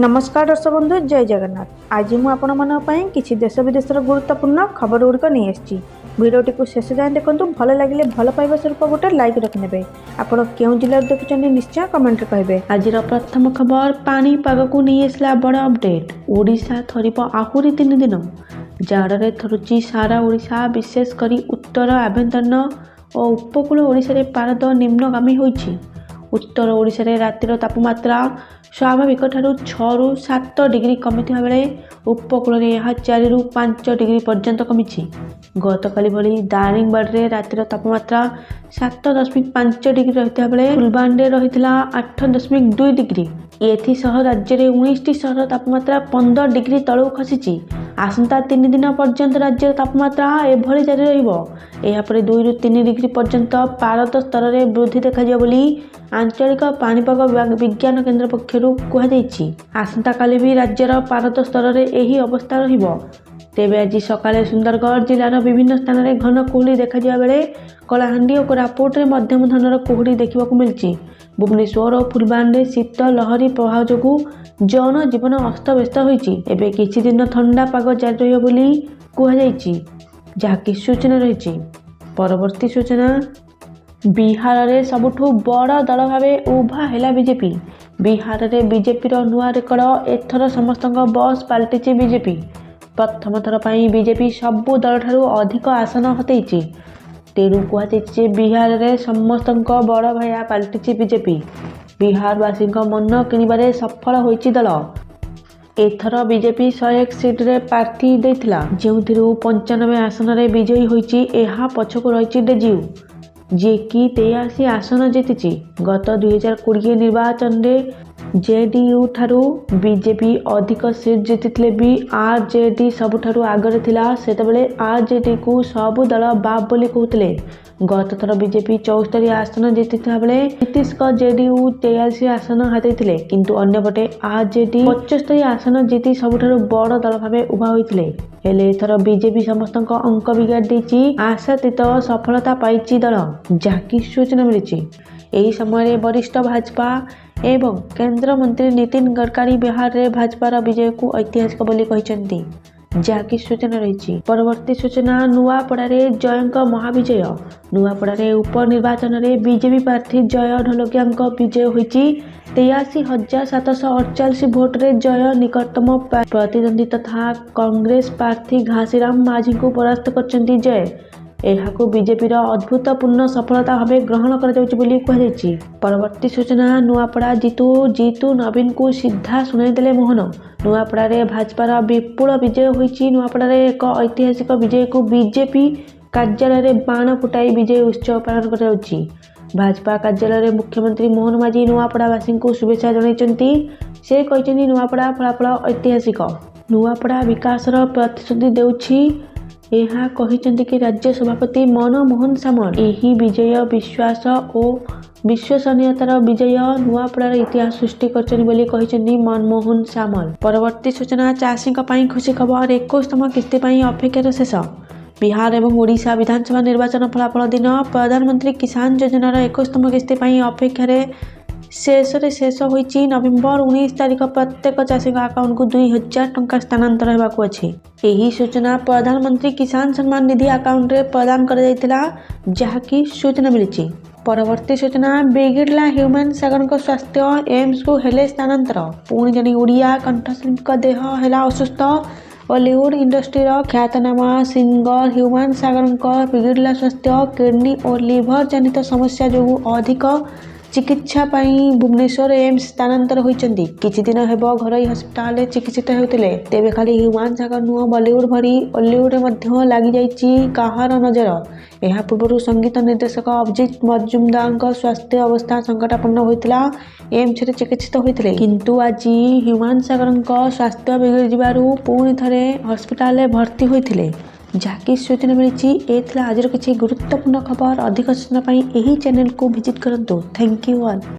नमस्कार दर्शक बंधु जय जगन्नाथ। आज मुझे आपण किसी देश विदेश गुरुत्वपूर्ण खबर गुड़िक नहीं आसी। भिडियोटी को शेष जाए देखूँ। भल लगे भल पाइबा स्वरूप गोटे लाइक रखिने। आपड़ क्यों जिले देखुं निश्चय कमेंट कहे। आज प्रथम खबर पानीपाग को नहीं आसला बड़ अपडेट। ओडिशा थरिब आहुरी 3 दिन। जाड़े थरुची सारा ओडिशा विशेषकर उत्तर आभ्यंतरण और उपकूल ओडिशा पारद निम्नगामी होइछि। उत्तर ओडिशा रे रातिर तापमात्रा स्वाभाविक ठारू 6 ରୁ 7 डिग्री कमिथिबा बेले उपकूल रे यह 4 ରୁ 5 डिग्री पर्यंत कमिछि। गतकाली भली दारिंगबाड़ी रे रातिर तापमात्रा 7.5 डिग्री रहिता बेले फुलबाणी रे रहितला 8.2 डिग्री। एथि सह राज्य रे 19टी सहर तापमात्रा 15 डिग्री तळु खसिछि। आसंता 3 दिन पर्यंत राज्य तापमात्रा एभली जारी रहिबो। एहा परे 2 ରୁ 3 डिग्री पर्यंत पारद स्तर रे वृद्धि देखा बोली आंचलिक पाणीपाग विज्ञान केन्द्र पक्षरु कुहाଯାଇଛି। आसंता काली भी राज्यर पारद स्तर रे एही अवस्था रहिबो। तेबे आज सकाले सुंदरगढ़ जिलार विभिन्न स्थान में घन कुहुड़ी देखा बेले कलाहांडी और कोरापुट रे मध्यम धरनर कुहुड़ी देखा मिलछि। भुवनेश्वर और फुलबाणी शीत लहरी प्रभाव जोगु जनजीवन अस्तव्यस्त होइछि। एबे किछि दिन ठंडा पाग जारी रहिबो बोली कुहाଯାଇଛି, जहाँकि सूचना रही। परवर्ती सूचना बिहार रे सबुठु बड़ दल भावे उभा हैला बीजेपी। बिहार रे बीजेपी रो नुआ रेकर्ड। एथर समस्त बस पलटिछि बीजेपी। प्रथम थर पई बीजेपी सबु दल ठारू अधिक आसन हतैछि। तेणु कुहाଯାଇଛି बिहार रे समस्त बड़ भाया पलटिछि बीजेपी। बिहारवासी मन किणिबारे सफल होइछि दल। एथर बीजेपी 101 सीट रे प्रार्थी देथिला, जेउथिरु 95 आसन रे विजयी होइछि। एहा पछकु रहिछि डेजीयू, जे कि 83 आसन जीतिछि। गत 2020 निर्वाचन रे जेडीयू ठारू बीजेपी अधिक सीट जीतिथिले भी आरजेडी सबुठारू आगरे थिला। सेतबेले आरजेडी को सबु दल बाप बोली कहउथिले। गत थर बीजेपी 74 आसन जीतिथिला बेले नीतीश का जेडीयू 83 आसन हातेइथिले, किंतु अन्यपटे आरजेडी 75 आसन जीति सबुठारू बड़ दल भावे उभा होइथिले। हेले एथर बीजेपी समस्त अंक बिगाड़ देछि। आशातीत सफलता पाइछि दल, जहाँकि सूचना मिली। एही समय वरिष्ठ भाजपा एवं केंद्र मंत्री नितिन गडकरी बिहार रे भाजपार विजय को ऐतिहासिक बोली कहिसेंती, जहाँकि सूचना रही। परवर्ती सूचना नुआपड़ा रे जयंक महाविजय। नुआपड़ा रे उपनिर्वाचन रे बीजेपी प्रार्थी जय ढोलकिया विजय होइछि। 83,748 भोट रे जय निकटतम प्रतिद्वंदी तथा कांग्रेस प्रार्थी घासीराम माझी को परास्त करछंती जय। एहाको बीजेपी अद्भुतपूर्ण सफलता भावे ग्रहण कर। परवर्ती सूचना नुआपड़ा जीतू नवीन को सीधा शुणाईदेले मोहन। नुआपड़ा रे भाजपार विपुल विजय होइछि। नुआपड़ा रे एक ऐतिहासिक विजय को बीजेपी कार्यालय रे बाण फुटाई विजय उत्सव पालन कर। भाजपा कार्यालय रे मुख्यमंत्री मोहन माझी नुआपड़ावासी को शुभेच्छा जणाइछन्ती। से कहिछन्ती नुआपड़ा फलाफल ऐतिहासिक। नुआपड़ा विकासर प्रतिश्रुति देउछि। यह कहिसेंती कि राज्य सभापति मनमोहन सामल। यही विजय विश्वास और विश्वसनीयतार विजय नुआपड़ार इतिहास सृष्टि करछन्ती बोली कहिसेंती मनमोहन सामल। परवर्ती सूचना चाषी खुशी खबर। 21तम किस्ती पई अपेक्षार शेष। बिहार एवं ओडिशा विधानसभा निर्वाचन फलाफल दिन प्रधानमंत्री किसान योजनार 21तम किस्ती पई अपेक्षार शेष होइछि। नवेम्बर 19 तारिख प्रत्येक चाषी अकाउंट को 2000 टंका स्थानांतर हेबाकु अछि। एही सूचना प्रधानमंत्री किसान सम्मान निधि अकाउंट रे प्रदान कर जायतिला, जहाँकि सूचना मिली। परवर्ती सूचना बिगिड़ला ह्यूमन सागर स्वास्थ्य। एम्स को हेले स्थानांतर। पुणी जने ओडिया कंठशिल्पी देह हेला असुस्थ। बॉलीवुड इंडस्ट्री ख्यातनामा सिंगर ह्यूमन सागर बिगिड़ला स्वास्थ्य। किडनी और लिभर जनित समस्या जो अधिक चिकित्सा पाई भुवनेश्वर एम्स स्थानांतर होइचंती। किछि दिन हेबो घरोई हस्पिटाल चिकित्सित हेउतिले। तेबे खाली ह्यूमन सागर नुह बॉलीवुड भरी हॉलीवुड मध्य लागि जाइछि काहार नजर। एहा पूर्व संगीत निर्देशक अभिजीत मजुमदार स्वास्थ्य अवस्था संकटापन्न होइतिला। एम्स रे चिकित्सित होइतिले, किंतु आज ह्यूमन सागर स्वास्थ्य बिगड़ी जिबारु पुणी थरे हस्पिटाल भर्ती होइतिले, जहाँकि सूचना मिली। एथिला आजर किछि गुरुत्वपूर्ण खबर। अधिक सूचना पाई एही चैनल को विजिट करंतु। Thank you all.